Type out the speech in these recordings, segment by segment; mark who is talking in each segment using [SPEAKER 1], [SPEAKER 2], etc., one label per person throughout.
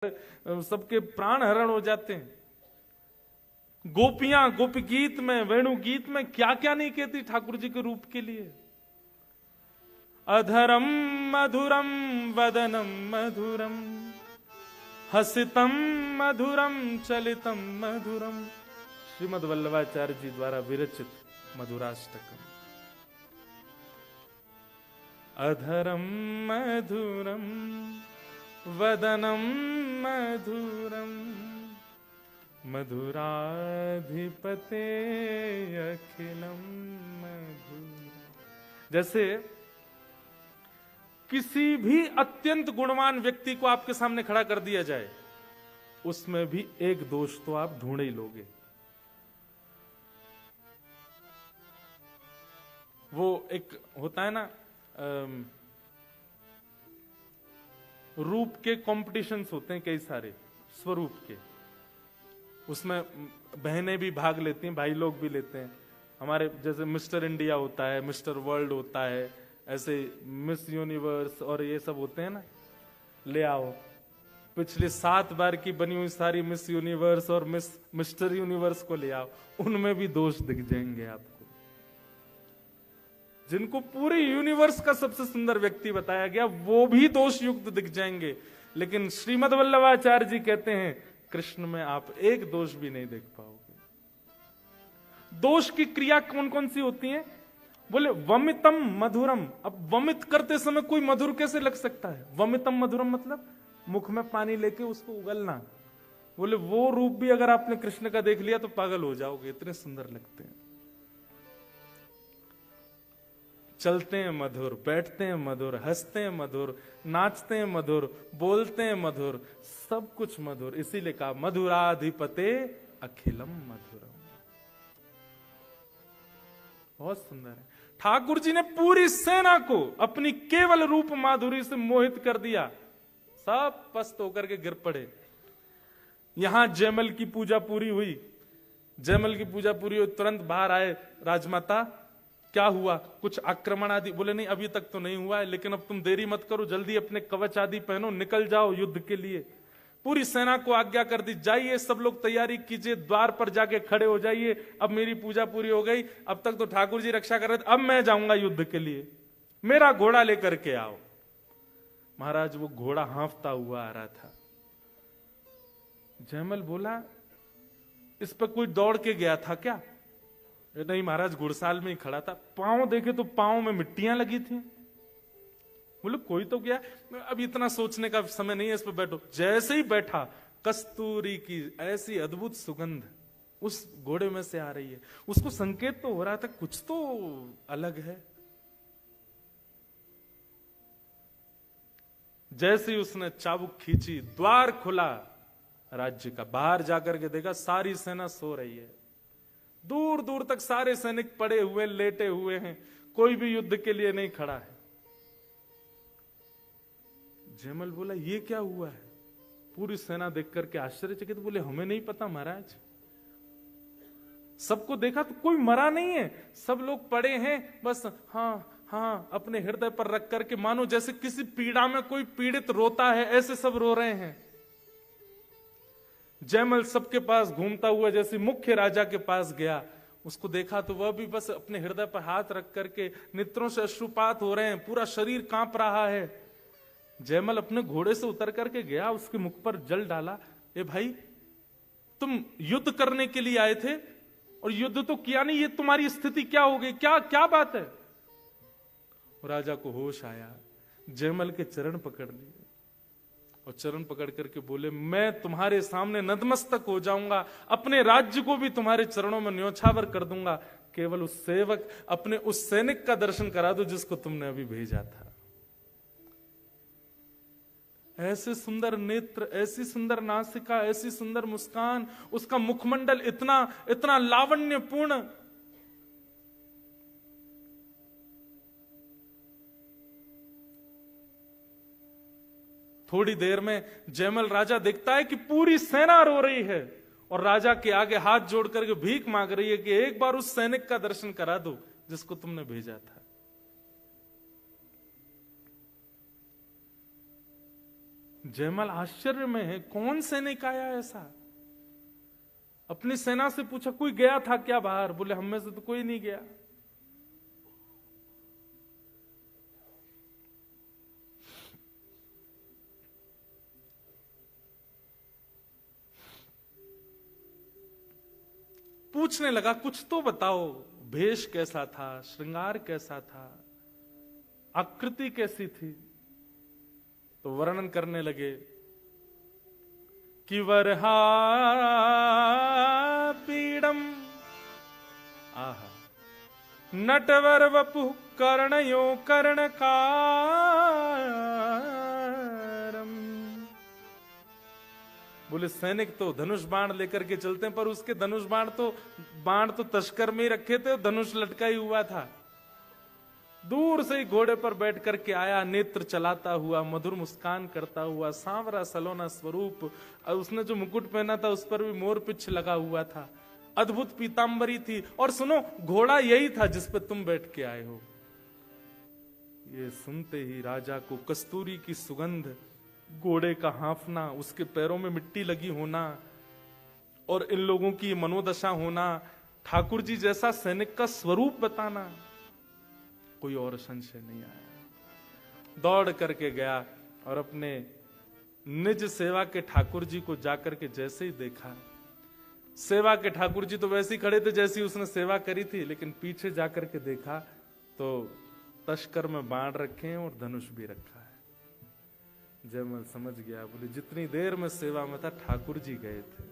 [SPEAKER 1] सबके प्राण हरण हो जाते हैं। गोपियां गोपी गीत में, वेणु गीत में क्या क्या नहीं कहती ठाकुर जी के रूप के लिए। अधरम मधुरम वदनम मधुरम हसितम मधुरम चलितम मधुरम। श्रीमद् वल्लभाचार्य जी द्वारा विरचित मधुराष्टकम। अधरम मधुरम वदनम मधुरम मधुराधिपते अखिलम मधुरम। जैसे किसी भी अत्यंत गुणवान व्यक्ति को आपके सामने खड़ा कर दिया जाए, उसमें भी एक दोष तो आप ढूंढ ही लोगे। वो एक होता है ना, रूप के कॉम्पिटिशन्स होते हैं कई सारे, स्वरूप के, उसमें बहनें भी भाग लेती हैं, भाई लोग भी लेते हैं। हमारे जैसे मिस्टर इंडिया होता है, मिस्टर वर्ल्ड होता है, ऐसे मिस यूनिवर्स और ये सब होते हैं ना। ले आओ पिछले 7 बार की बनी हुई सारी मिस यूनिवर्स और मिस्टर यूनिवर्स को ले आओ, उनमें भी दोष दिख जाएंगे आपको। जिनको पूरे यूनिवर्स का सबसे सुंदर व्यक्ति बताया गया, वो भी दोष युक्त दिख जाएंगे। लेकिन श्रीमद् वल्लभाचार्य जी कहते हैं कृष्ण में आप एक दोष भी नहीं देख पाओगे। दोष की क्रिया कौन कौन सी होती है? बोले वमितम मधुरम। अब वमित करते समय कोई मधुर कैसे लग सकता है? वमितम मधुरम मतलब मुख में पानी लेके उसको उगलना। बोले वो रूप भी अगर आपने कृष्ण का देख लिया तो पागल हो जाओगे, इतने सुंदर लगते हैं। चलते हैं मधुर, बैठते हैं मधुर, हंसते हैं मधुर, नाचते हैं मधुर, बोलते हैं मधुर, सब कुछ मधुर। इसीलिए कहा मधुराधिपते अखिलम मधुरम। बहुत सुंदर है। ठाकुर जी ने पूरी सेना को अपनी केवल रूप माधुरी से मोहित कर दिया। सब पस्त होकर के गिर पड़े। यहां जयमल की पूजा पूरी हुई। जयमल की पूजा पूरी हुई, तुरंत बाहर आए राजमाता, क्या हुआ? कुछ आक्रमण आदि? बोले नहीं अभी तक तो नहीं हुआ है, लेकिन अब तुम देरी मत करो, जल्दी अपने कवच आदि पहनो, निकल जाओ युद्ध के लिए। पूरी सेना को आज्ञा कर दी, जाइए सब लोग तैयारी कीजिए, द्वार पर जाके खड़े हो जाइए, अब मेरी पूजा पूरी हो गई, अब तक तो ठाकुर जी रक्षा कर रहे थे, अब मैं जाऊंगा युद्ध के लिए, मेरा घोड़ा लेकर के आओ। महाराज वो घोड़ा हाँफता हुआ आ रहा था। जयमल बोला इस पर कोई दौड़ के गया था क्या? नहीं महाराज, घुड़साल में ही खड़ा था। पांव देखे तो पांव में मिट्टियां लगी थी। बोले कोई तो गया, अब इतना सोचने का समय नहीं है, इस पर बैठो। जैसे ही बैठा, कस्तूरी की ऐसी अद्भुत सुगंध उस घोड़े में से आ रही है। उसको संकेत तो हो रहा था कुछ तो अलग है। जैसे ही उसने चाबुक खींची, द्वार खुला राज्य का। बाहर जाकर के देखा सारी सेना सो रही है। दूर दूर तक सारे सैनिक पड़े हुए, लेटे हुए हैं, कोई भी युद्ध के लिए नहीं खड़ा है। जयमल बोला ये क्या हुआ है? पूरी सेना देख करके आश्चर्यचकित बोले हमें नहीं पता महाराज। सबको देखा तो कोई मरा नहीं है, सब लोग पड़े हैं बस, हाँ हाँ अपने हृदय पर रख करके, मानो जैसे किसी पीड़ा में कोई पीड़ित रोता है, ऐसे सब रो रहे हैं। जयमल सबके पास घूमता हुआ जैसे मुख्य राजा के पास गया, उसको देखा तो वह भी बस अपने हृदय पर हाथ रख करके, नेत्रों से अश्रुपात हो रहे हैं, पूरा शरीर कांप रहा है। जयमल अपने घोड़े से उतर करके गया, उसके मुख पर जल डाला। ए भाई, तुम युद्ध करने के लिए आए थे और युद्ध तो किया नहीं, ये तुम्हारी स्थिति क्या हो गई? क्या क्या बात है? राजा को होश आया, जयमल के चरण पकड़ लिए और चरण पकड़ करके बोले मैं तुम्हारे सामने नतमस्तक हो जाऊंगा, अपने राज्य को भी तुम्हारे चरणों में न्योछावर कर दूंगा, केवल उस सेवक, अपने उस सैनिक का दर्शन करा दो जिसको तुमने अभी भेजा था। ऐसे सुंदर नेत्र, ऐसी सुंदर नासिका, ऐसी सुंदर मुस्कान, उसका मुखमंडल इतना इतना लावण्यपूर्ण। थोड़ी देर में जयमल राजा देखता है कि पूरी सेना रो रही है और राजा के आगे हाथ जोड़ करके भीख मांग रही है कि एक बार उस सैनिक का दर्शन करा दो जिसको तुमने भेजा था। जयमल आश्चर्य में है, कौन सैनिक आया ऐसा? अपनी सेना से पूछा कोई गया था क्या बाहर? बोले हम में से तो कोई नहीं गया। पूछने लगा कुछ तो बताओ, भेष कैसा था, श्रृंगार कैसा था, आकृति कैसी थी? तो वर्णन करने लगे कि वरहा पीड़म आहा नटवर वपु कर्णयो कर्णकारम। बोले सैनिक तो धनुष बाण लेकर के चलते हैं, पर उसके धनुष बाण तो तस्कर में ही रखे थे, धनुष लटका ही हुआ था। दूर से ही घोड़े पर बैठ करके आया, नेत्र चलाता हुआ, मधुर मुस्कान करता हुआ, सांवरा सलोना स्वरूप, और उसने जो मुकुट पहना था उस पर भी मोर पिछ लगा हुआ था, अद्भुत पीतांबरी थी। और सुनो, घोड़ा यही था जिस पे तुम बैठ के आए हो। ये सुनते ही राजा को कस्तूरी की सुगंध, घोड़े का हांफना, उसके पैरों में मिट्टी लगी होना और इन लोगों की मनोदशा होना, ठाकुर जी जैसा सैनिक का स्वरूप बताना, कोई और संशय नहीं आया। दौड़ करके गया और अपने निज सेवा के ठाकुर जी को जाकर के जैसे ही देखा, सेवा के ठाकुर जी तो वैसे ही खड़े थे जैसी उसने सेवा करी थी, लेकिन पीछे जाकर के देखा तो तस्कर में बाण रखे हैं और धनुष भी रखा है। जयमल समझ गया, बोले जितनी देर में सेवा में था ठाकुर जी गए थे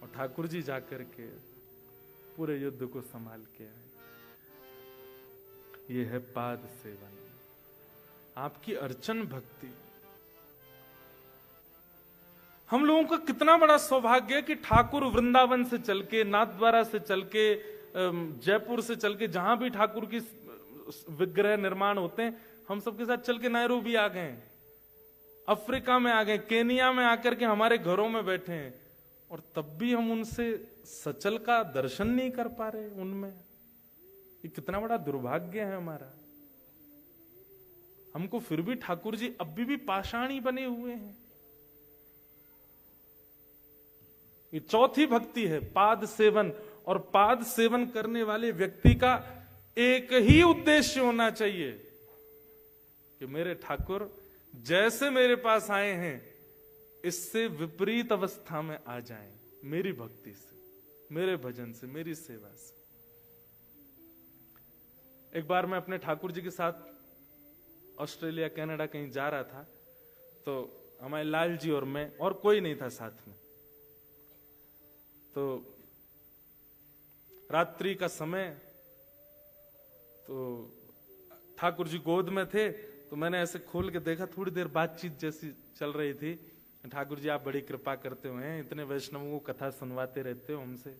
[SPEAKER 1] और ठाकुर जी जाकर के पूरे युद्ध को संभाल के आए। ये है पाद सेवन, आपकी अर्चन भक्ति। हम लोगों का कितना बड़ा सौभाग्य है कि ठाकुर वृंदावन से चल के, नाथद्वारा से चल के, जयपुर से चल के, जहां भी ठाकुर की विग्रह निर्माण होते हैं, हम सबके साथ चल के नैरोबी आ गए, अफ्रीका में आ गए, केनिया में आकर के हमारे घरों में बैठे हैं, और तब भी हम उनसे सचल का दर्शन नहीं कर पा रहे उनमें। ये कितना बड़ा दुर्भाग्य है हमारा। हमको फिर भी ठाकुर जी अभी भी पाषाण ही बने हुए हैं। ये चौथी भक्ति है, पाद सेवन। और पाद सेवन करने वाले व्यक्ति का एक ही उद्देश्य होना चाहिए कि मेरे ठाकुर जैसे मेरे पास आए हैं इससे विपरीत अवस्था में आ जाएं, मेरी भक्ति से, मेरे भजन से, मेरी सेवा से। एक बार मैं अपने ठाकुर जी के साथ ऑस्ट्रेलिया कनाडा कहीं जा रहा था, तो हमारे लाल जी और मैं, और कोई नहीं था साथ में। तो रात्रि का समय, तो ठाकुर जी गोद में थे, तो मैंने ऐसे खोल के देखा, थोड़ी देर बातचीत जैसी चल रही थी। ठाकुर जी आप बड़ी कृपा करते हुए, इतने वैष्णवों को कथा सुनवाते रहते हो हमसे।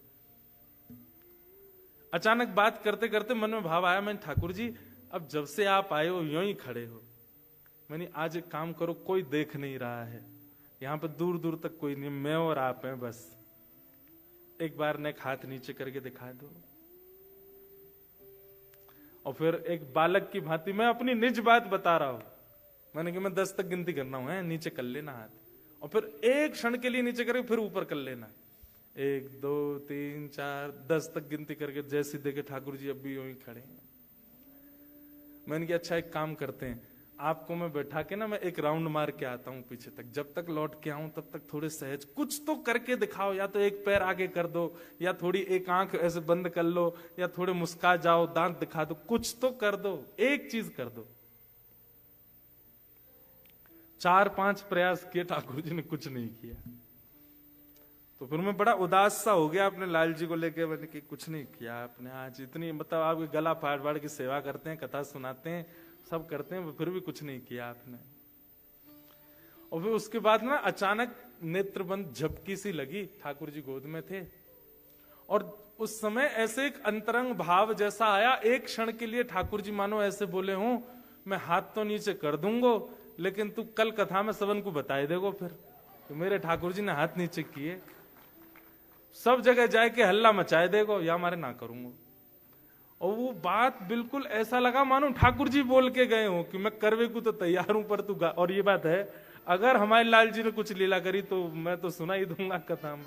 [SPEAKER 1] अचानक बात करते करते मन में भाव आया, मैंने ठाकुर जी अब जब से आप आए हो यूं ही खड़े हो, मैंने आज एक काम करो, कोई देख नहीं रहा है यहाँ पे, दूर दूर तक कोई नहीं, मैं और आप हैं बस, एक बार नेक हाथ नीचे करके दिखा दो। और फिर एक बालक की भांति मैं अपनी निज बात बता रहा हूं, मैंने कि मैं 10 तक गिनती करना हूं, है नीचे कर लेना हाथ, और फिर एक क्षण के लिए नीचे करके फिर ऊपर कर लेना, 1 2 3 4 10 तक गिनती करके। जैसे देखे ठाकुर जी अब भी यूं ही खड़े हैं। मैंने कहा अच्छा एक काम करते हैं, आपको मैं बैठा के ना मैं एक राउंड मार के आता हूं पीछे तक, जब तक लौट के आऊं तब तक थोड़े सहज कुछ तो करके दिखाओ, या तो एक पैर आगे कर दो, या थोड़ी एक आंख ऐसे बंद कर लो, या थोड़े मुस्का जाओ, दांत दिखा दो, कुछ तो कर दो, एक चीज कर दो। 4-5 प्रयास किए, ठाकुर जी ने कुछ नहीं किया। तो फिर मैं बड़ा उदास सा हो गया अपने लाल जी को लेके, मैंने कि कुछ नहीं किया आपने आज, इतनी मतलब आप गला फाड़ फाड़ की सेवा करते हैं, कथा सुनाते हैं, सब करते हैं, फिर भी कुछ नहीं किया आपने। और फिर उसके बाद ना अचानक नेत्रबंद झपकी सी लगी, ठाकुर जी गोद में थे, और उस समय ऐसे एक अंतरंग भाव जैसा आया, एक क्षण के लिए ठाकुर जी मानो ऐसे बोले हूं, मैं हाथ तो नीचे कर दूंगो, लेकिन तू कल कथा में सबन को बताए देगो। फिर तो मेरे ठाकुर जी ने हाथ नीचे किए, सब जगह जाए के हल्ला मचाए देगो, या मारे ना करूंगा। और वो बात बिल्कुल ऐसा लगा मानो ठाकुर जी बोल के गए हो कि मैं करवे को तो तैयार हूं, पर तू और ये बात है अगर हमारे लाल जी ने कुछ लीला करी तो मैं तो सुना ही दूंगा कथा में।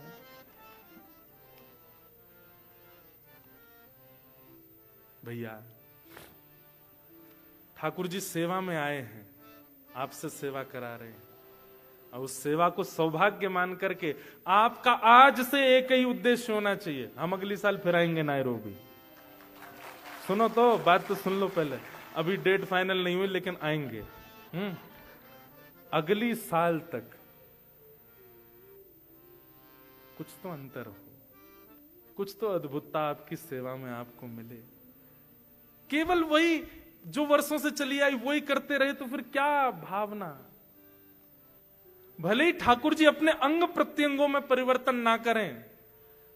[SPEAKER 1] भैया ठाकुर जी सेवा में आए हैं, आपसे सेवा करा रहे हैं, और उस सेवा को सौभाग्य मान करके आपका आज से एक ही उद्देश्य होना चाहिए, हम अगली साल फिर आएंगे नायरोबी। सुनो तो, बात तो सुन लो पहले, अभी डेट फाइनल नहीं हुई लेकिन आएंगे। अगली साल तक कुछ तो अंतर हो, कुछ तो अद्भुतता आपकी सेवा में आपको मिले। केवल वही जो वर्षों से चली आई वही करते रहे तो फिर क्या भावना। भले ही ठाकुर जी अपने अंग प्रत्यंगों में परिवर्तन ना करें,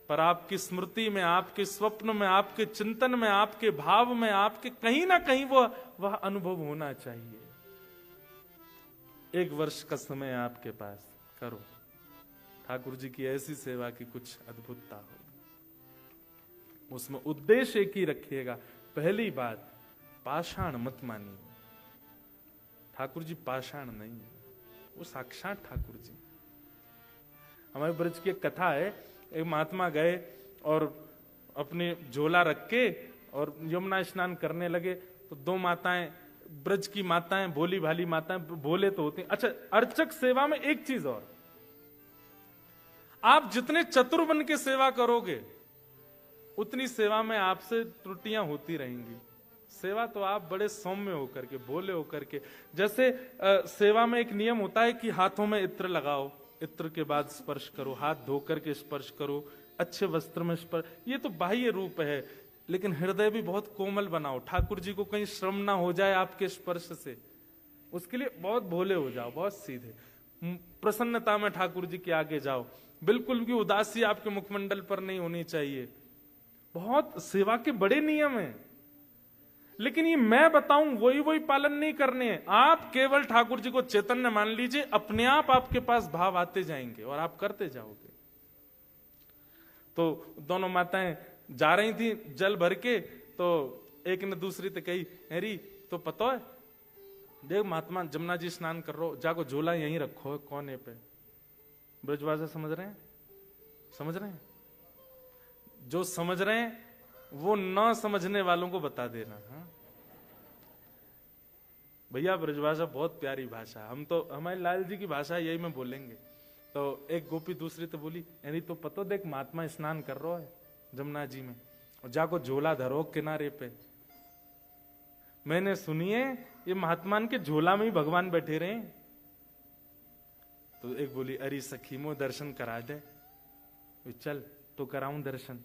[SPEAKER 1] पर आपकी स्मृति में, आपके स्वप्न में, आपके चिंतन में, आपके भाव में, आपके कहीं ना कहीं वह अनुभव होना चाहिए। एक वर्ष का समय आपके पास, करो ठाकुर जी की ऐसी सेवा की कुछ अद्भुतता हो। उसमें उद्देश्य एक ही रखिएगा। पहली बात, पाषाण मत मानिए। ठाकुर जी पाषाण नहीं है, वो साक्षात ठाकुर जी। हमारे ब्रज की एक कथा है, एक महात्मा गए और अपने झोला रख के और यमुना स्नान करने लगे तो दो माताएं, ब्रज की माताएं, भोली भाली माताएं, भोले तो होती हैं। अच्छा, अर्चक सेवा में एक चीज और, आप जितने चतुर बन के सेवा करोगे उतनी सेवा में आपसे त्रुटियां होती रहेंगी। सेवा तो आप बड़े सौम्य होकर के, भोले होकर के, जैसे सेवा में एक नियम होता है कि हाथों में इत्र लगाओ, इत्र के बाद स्पर्श करो, हाथ धोकर के स्पर्श करो, अच्छे वस्त्र में स्पर्श, ये तो बाह्य रूप है, लेकिन हृदय भी बहुत कोमल बनाओ। ठाकुर जी को कहीं श्रम ना हो जाए आपके स्पर्श से, उसके लिए बहुत भोले हो जाओ, बहुत सीधे, प्रसन्नता में ठाकुर जी के आगे जाओ, बिल्कुल भी उदासी आपके मुखमंडल पर नहीं होनी चाहिए। बहुत सेवा के बड़े नियम हैं, लेकिन ये मैं बताऊं वही पालन नहीं करने हैं। आप केवल ठाकुर जी को चैतन्य मान लीजिए, अपने आप आपके पास भाव आते जाएंगे और आप करते जाओगे। तो दोनों माताएं जा रही थी जल भर के, तो एक ने दूसरी से कही, हेरी तो पता है, देख महात्मा जमुना जी स्नान कर रो, जाको झोला यहीं रखो कोने पे। ब्रजवासा समझ रहे हैं? समझ रहे हैं? जो समझ रहे हैं वो न समझने वालों को बता देना। हाँ भैया, ब्रजभाषा बहुत प्यारी भाषा, हम तो हमारे लाल जी की भाषा यही में बोलेंगे। तो एक गोपी दूसरी तो बोली, यानी तो पतो देख महात्मा स्नान कर रहा है जमुना जी में, और जाको झोला धरो किनारे पे। मैंने सुनिए ये महात्मान के झोला में ही भगवान बैठे रहे। तो एक बोली, अरे सखी मो दर्शन करा दे। चल तो कराऊं दर्शन।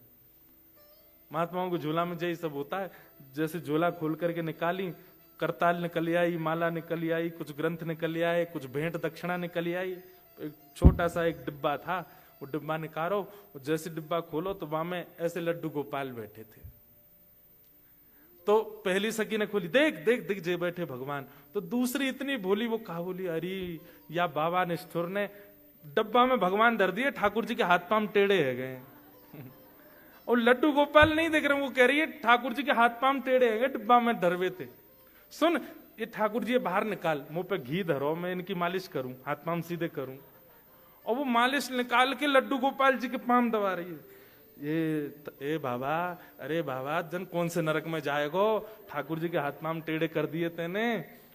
[SPEAKER 1] महात्माओं को झोला में यही सब होता है, जैसे झोला खोल करके निकाली, करताल निकल आई, माला निकल आई, कुछ ग्रंथ निकल आए, कुछ भेंट दक्षिणा निकल आई। एक छोटा सा एक डिब्बा था, वो डिब्बा निकालो, जैसे डिब्बा खोलो तो वहां में ऐसे लड्डू गोपाल बैठे थे। तो पहली सखी ने खोली, देख देख देख जे बैठे भगवान। तो दूसरी इतनी भोली, वो कहा बोली, अरे या बाबा निष्ठुर ने डब्बा में भगवान धर दिए, ठाकुर जी के हाथ पांव टेढ़े है गए और लड्डू गोपाल नहीं देख रहे। वो कह रही है ठाकुर जी के हाथ पांव टेढ़े है गए, डिब्बा में धरवे थे। सुन, ये ठाकुर जी बाहर निकाल, मुंह पे घी धरो, मैं इनकी मालिश करूं, हाथ पांव सीधे करूं। और वो मालिश निकाल के लड्डू गोपाल जी के पांव दबा रही है। ए बाबा, अरे बाबा जन कौन से नरक में जाएगो, ठाकुर जी के हाथ पांव टेढ़े कर दिए तेने।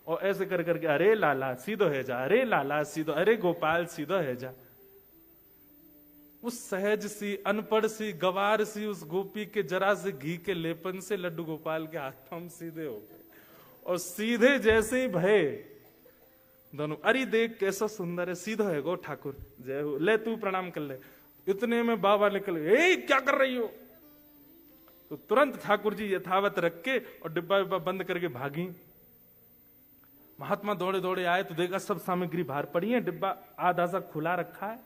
[SPEAKER 1] और ऐसे कर करके, अरे लाला सीधो है जा, अरे लाला सीधो, अरे गोपाल सीधो है जा। उस सहज सी, अनपढ़ सी, गवार सी उस गोपी के जरा से घी के लेपन से लड्डू गोपाल के हाथ पांव सीधे हो गए। और सीधे जैसे ही भय दोनों, अरे देख कैसा सुंदर है, सीधा है गो ठाकुर, जय हो, ले तू प्रणाम कर ले। इतने में बाबा निकल गए, क्या कर रही हो? तो तुरंत ठाकुर जी यथावत रख के और डिब्बा डिब्बा बंद करके भागी। महात्मा दौड़े दौड़े आए तो देखा सब सामग्री बाहर पड़ी है, डिब्बा आधा सा खुला रखा है,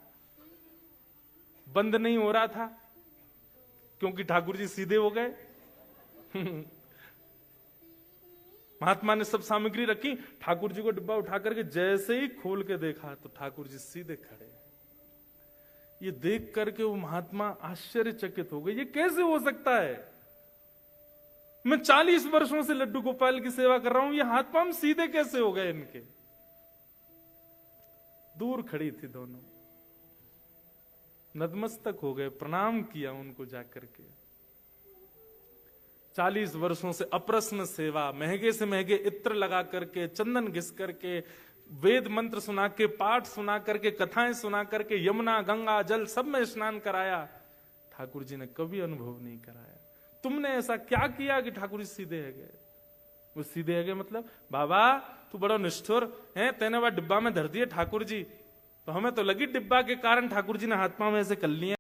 [SPEAKER 1] बंद नहीं हो रहा था क्योंकि ठाकुर जी सीधे हो गए। महात्मा ने सब सामग्री रखी, ठाकुर जी को डिब्बा उठा करके जैसे ही खोल के देखा तो ठाकुर जी सीधे खड़े। ये देख करके वो महात्मा आश्चर्यचकित हो गए, ये कैसे हो सकता है? मैं 40 वर्षों से लड्डू गोपाल की सेवा कर रहा हूं, ये हाथ पांव सीधे कैसे हो गए इनके? दूर खड़ी थी दोनों, नतमस्तक हो गए, प्रणाम किया उनको जाकर के। 40 वर्षों से अप्रश्न सेवा, महंगे से महंगे इत्र लगा करके, चंदन घिस करके, वेद मंत्र सुना के, पाठ सुना करके, कथाएं सुना करके, यमुना गंगा जल सब में स्नान कराया। ठाकुर जी ने कभी अनुभव नहीं कराया। तुमने ऐसा क्या किया कि ठाकुर जी सीधे है गए? वो सीधे है गए मतलब, बाबा तू बड़ा निष्ठुर है, तेने वह डिब्बा में धर दिए ठाकुर जी, तो हमें तो लगी डिब्बा के कारण ठाकुर जी ने हाथ पांव ऐसे कर लिए।